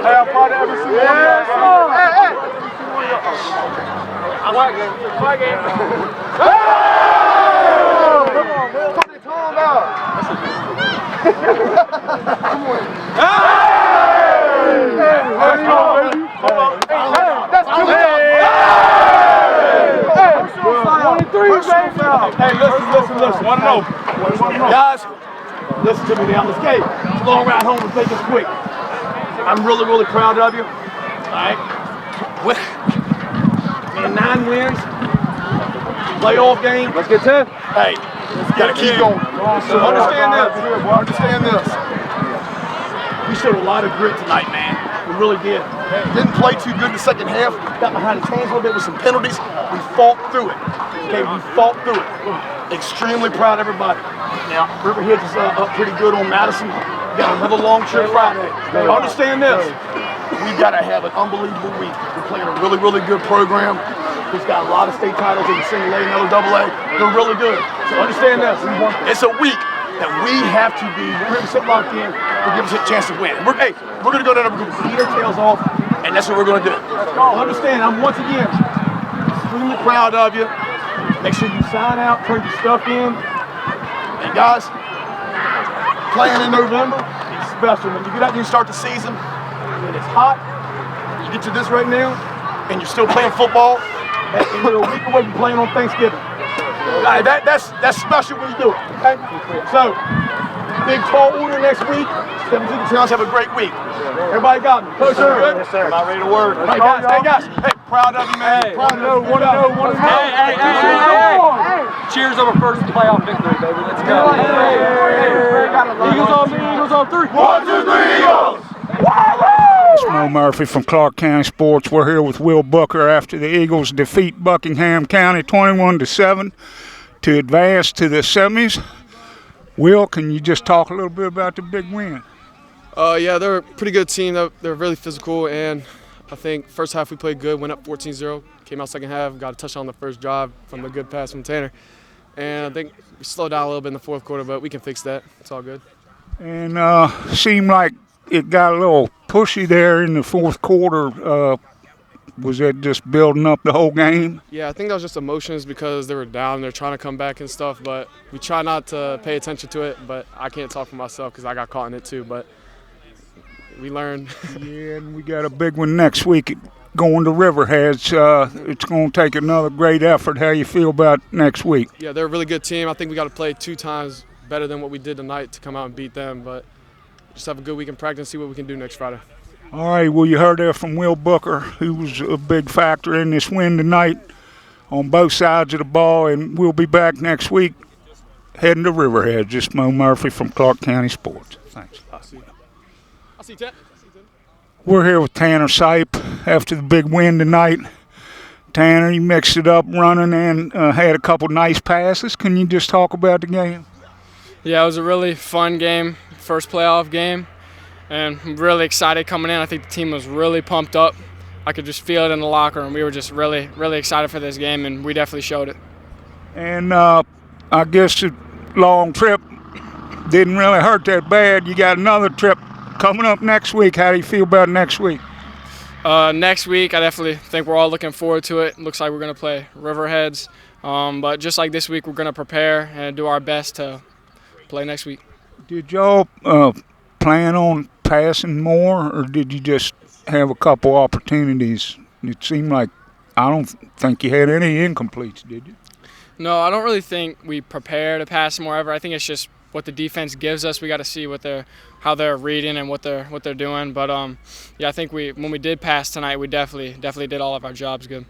Hey, I'm part of every single one. Hey! I'm my game. My game. Hey! Come on, man. What are you talking about? Hey! Let's go, baby. Come on. Hey, that's two. Hey! 23, baby. Hey, listen. 1-0. Guys, listen to me now. Let's get it's a long ride home and take this quick. I'm really proud of you. All right. Man, 9 wins. Playoff game. Let's get 10. Hey, gotta keep going. So understand this. We showed a lot of grit tonight, man. We really did. Didn't play too good in the second half. Got behind the chains a little bit with some penalties. We fought through it. Okay, we fought through it. Extremely proud of everybody. Now, Riverheads is up pretty good on Madison. Got another long trip Friday. Now, understand this. We've got to have an unbelievable week. We're playing a really good program. He's got a lot of state titles in the single A and AA. They're really good. So understand this. It's a week that we have to be 100% locked in to give us a chance to win. We're going to go down there, we're going to beat our tails off, and that's what we're going to do. Understand, I'm once again extremely proud of you. Make sure you sign out, turn your stuff in. And guys, playing in November is special. When you get out there and start the season, and it's hot, you get to this right now, and you're still playing football, and you're a week away from playing on Thanksgiving. That's special when you do it, okay? So, big tall order next week. 17 Towns have a great week. Everybody got me? Coach, good? Yes, sir. Not ready to work. Hey, guys. Hey, proud of you, man. Hey. Proud of you. 1-0. Hey. Cheers over first playoff victory, baby. Let's go. Hey. Eagles on me, Eagles on 3. 1, 2, 3, Eagles! It's Moe Murphy from Clarke County Sports. We're here with Will Booker after the Eagles defeat Buckingham County 21-7 to advance to the semis. Will, can you just talk a little bit about the big win? Yeah, they're a pretty good team. They're really physical, and I think first half we played good, went up 14-0, came out second half, got a touchdown on the first drive from the good pass from Tanner. And I think we slowed down a little bit in the fourth quarter, but we can fix that. It's all good. And seemed like it got a little pushy there in the fourth quarter. Was that just building up the whole game? Yeah, I think that was just emotions because they were down. They're trying to come back and stuff, but we try not to pay attention to it. But I can't talk for myself because I got caught in it too. But we learned. Yeah, and we got a big one next week going to Riverheads. It's going to take another great effort. How you feel about next week? Yeah, they're a really good team. I think we got to play 2 times better than what we did tonight to come out and beat them. But just have a good week in practice and see what we can do next Friday. All right, well, you heard there from Will Booker, who was a big factor in this win tonight on both sides of the ball, and we'll be back next week heading to Riverhead. Just Moe Murphy from Clarke County Sports. Thanks. I'll see you, Ted. We're here with Tanner Sipe after the big win tonight. Tanner, you mixed it up running and had a couple nice passes. Can you just talk about the game? Yeah, it was a really fun game, first playoff game. And I'm really excited coming in. I think the team was really pumped up. I could just feel it in the locker room. We were just really excited for this game, and we definitely showed it. And I guess the long trip didn't really hurt that bad. You got another trip coming up next week. How do you feel about next week? Next week, I definitely think we're all looking forward to it. Looks like we're going to play Riverheads. But just like this week, we're going to prepare and do our best to play next week. Did y'all plan on passing more, or did you just have a couple opportunities? It seemed like I don't think you had any incompletes, did you? No, I don't really think we prepare to pass more ever. I think it's just what the defense gives us. We got to see how they're reading and what they're doing. But yeah, I think when we did pass tonight, we definitely did all of our jobs good.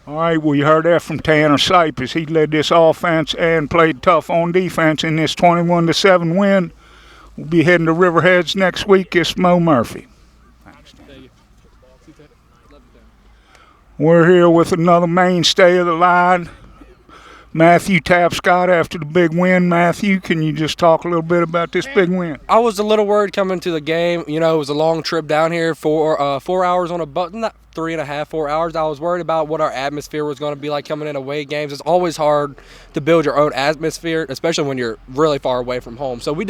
All right, well, you heard that from Tanner Sipe as he led this offense and played tough on defense in this 21-7 win. We'll be heading to Riverheads next week. It's Moe Murphy. Thanks. Thank you. We're here with another mainstay of the line, Matthew Tapscott, after the big win. Matthew, can you just talk a little bit about this big win? I was a little worried coming to the game. You know, it was a long trip down here for 4 hours on a bus, not 3.5, 4 hours. I was worried about what our atmosphere was going to be like coming in away games. It's always hard to build your own atmosphere, especially when you're really far away from home. So we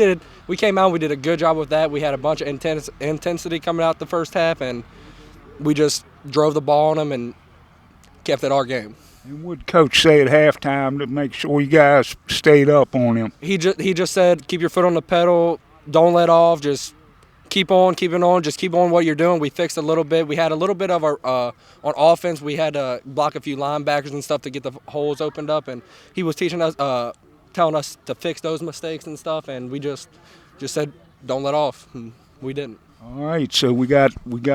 came out, we did a good job with that. We had a bunch of intensity coming out the first half, and we just drove the ball on them and kept it our game. And what Coach say at halftime to make sure you guys stayed up on him? He just said, keep your foot on the pedal, don't let off, just keep on, just keep on what you're doing. We fixed a little bit. We had a little bit of our on offense. We had to block a few linebackers and stuff to get the holes opened up, and he was teaching us, telling us to fix those mistakes and stuff, and we just said, don't let off, and we didn't. All right, so we got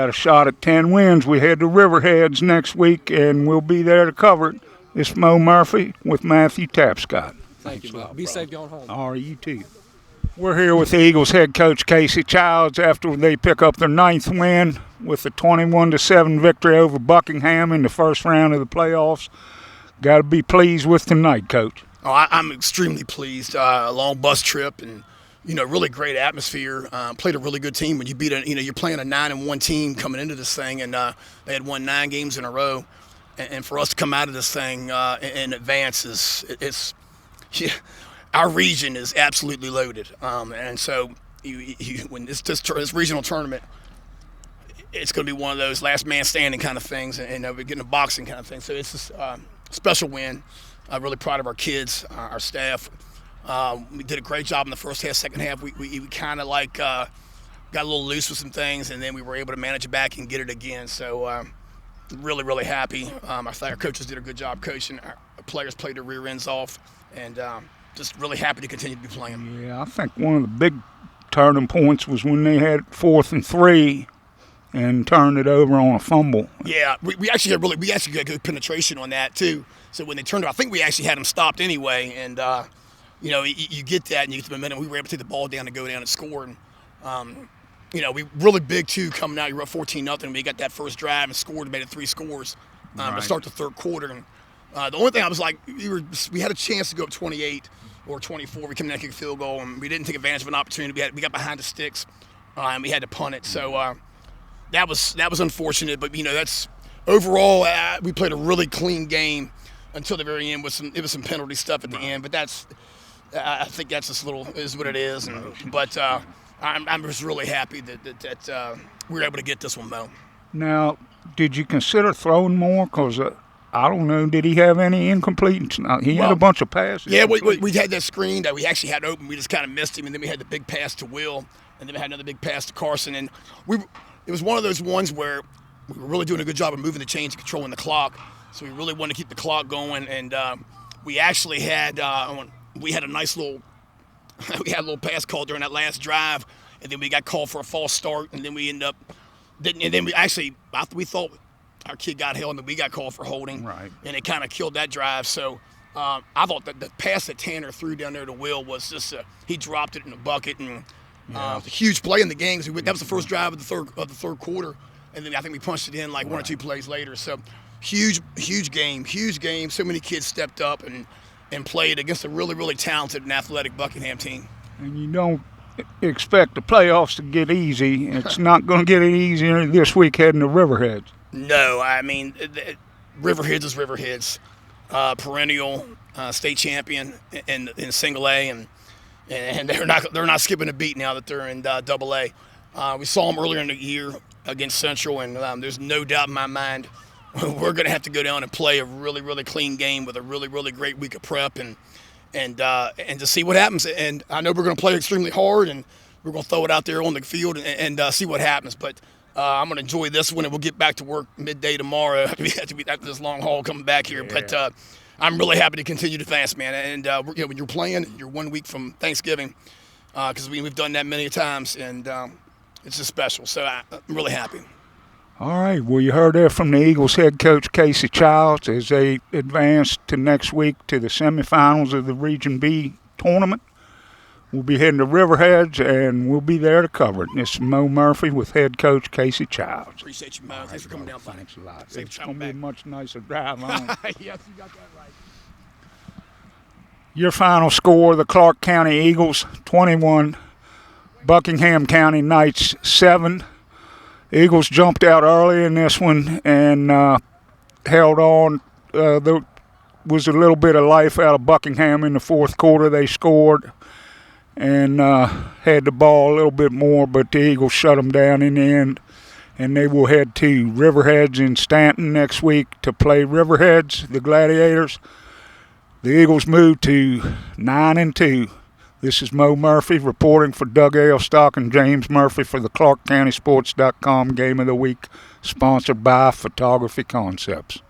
a shot at 10 wins. We head to Riverheads next week, and we'll be there to cover it. It's Moe Murphy with Matthew Tapscott. Thank you, Bob. Be safe going home. All right, you too. We're here with the Eagles head coach Casey Childs after they pick up their 9th win with a 21-7 victory over Buckingham in the first round of the playoffs. Got to be pleased with tonight, Coach. Oh, I'm extremely pleased. A long bus trip and really great atmosphere. Played a really good team. When you beat you're playing a 9-1 team coming into this thing, and they had won 9 games in a row. And for us to come out of this thing in advance our region is absolutely loaded. And so when this regional tournament, it's going to be one of those last man standing kind of things, and we're getting a boxing kind of thing. So it's a special win. I'm really proud of our kids, our staff. We did a great job in the first half. Second half, we kind of got a little loose with some things, and then we were able to manage it back and get it again. So really, really happy. Our coaches did a good job coaching. Our players played their rear ends off, and just really happy to continue to be playing. Yeah, I think one of the big turning points was when they had 4th and 3 and turned it over on a fumble. Yeah, we actually got good penetration on that too. So when they turned it, I think we actually had them stopped anyway, and you get that and you get the momentum. We were able to take the ball down and go down and score. And we really big too coming out. You're up 14-0. We got that first drive and scored and made it 3 scores to start the third quarter. And the only thing I was like, we had a chance to go up 28 or 24. We came down and kicked a field goal, and we didn't take advantage of an opportunity. We got behind the sticks, and we had to punt it. So that was unfortunate. But that's overall we played a really clean game until the very end. It was some penalty stuff at the end, but I think that's just is what it is. But I'm just really happy that we were able to get this one, Mo. Now, did you consider throwing more? Because I don't know, did he have any incompletions? He had a bunch of passes. Yeah, we had that screen that we actually had open. We just kind of missed him, and then we had the big pass to Will, and then we had another big pass to Carson. And it was one of those ones where we were really doing a good job of moving the chains and controlling the clock. So we really wanted to keep the clock going, and we actually had we had a nice little pass call during that last drive, and then we got called for a false start, and then we ended up didn't. And then we thought our kid got held, and we got called for holding, and it kind of killed that drive. So I thought that the pass that Tanner threw down there to Will was just he dropped it in the bucket, and it was a huge play in the game. That was the first drive of the third quarter, and then I think we punched it in like 1 or 2 plays later. So huge game. So many kids stepped up and played against a really, really talented and athletic Buckingham team. And you don't expect the playoffs to get easy. It's not going to get any easier this week heading to Riverheads. No, I mean, Riverheads is Riverheads. Perennial state champion in single A, and they're not skipping a beat now that they're in double A. We saw them earlier in the year against Central, and there's no doubt in my mind we're going to have to go down and play a really, really clean game with a really, really great week of prep and to see what happens. And I know we're going to play extremely hard, and we're going to throw it out there on the field and see what happens. But I'm going to enjoy this one, and we'll get back to work midday tomorrow after this long haul coming back here. Yeah. But I'm really happy to continue to advance, man. And when you're playing, you're 1 week from Thanksgiving, because we've done that many times, and it's just special. So I'm really happy. All right. Well, you heard there from the Eagles head coach Casey Childs as they advance to next week to the semifinals of the Region B tournament. We'll be heading to Riverheads, and we'll be there to cover it. This is Moe Murphy with head coach Casey Childs. Appreciate you, Mo. Thanks for coming down. Thanks a lot. Safe It's travel going to be a back. much nicer drive home. Yes, you got that right. Your final score, the Clarke County Eagles 21, Buckingham County Knights 7. Eagles jumped out early in this one and held on. There was a little bit of life out of Buckingham in the fourth quarter. They scored and had the ball a little bit more, but the Eagles shut them down in the end. And they will head to Riverheads in Stanton next week to play Riverheads, the Gladiators. The Eagles move to 9-2. This is Moe Murphy reporting for Doug Ailstock and James Murphy for the ClarkeCountySports.com Game of the Week, sponsored by Photography Concepts.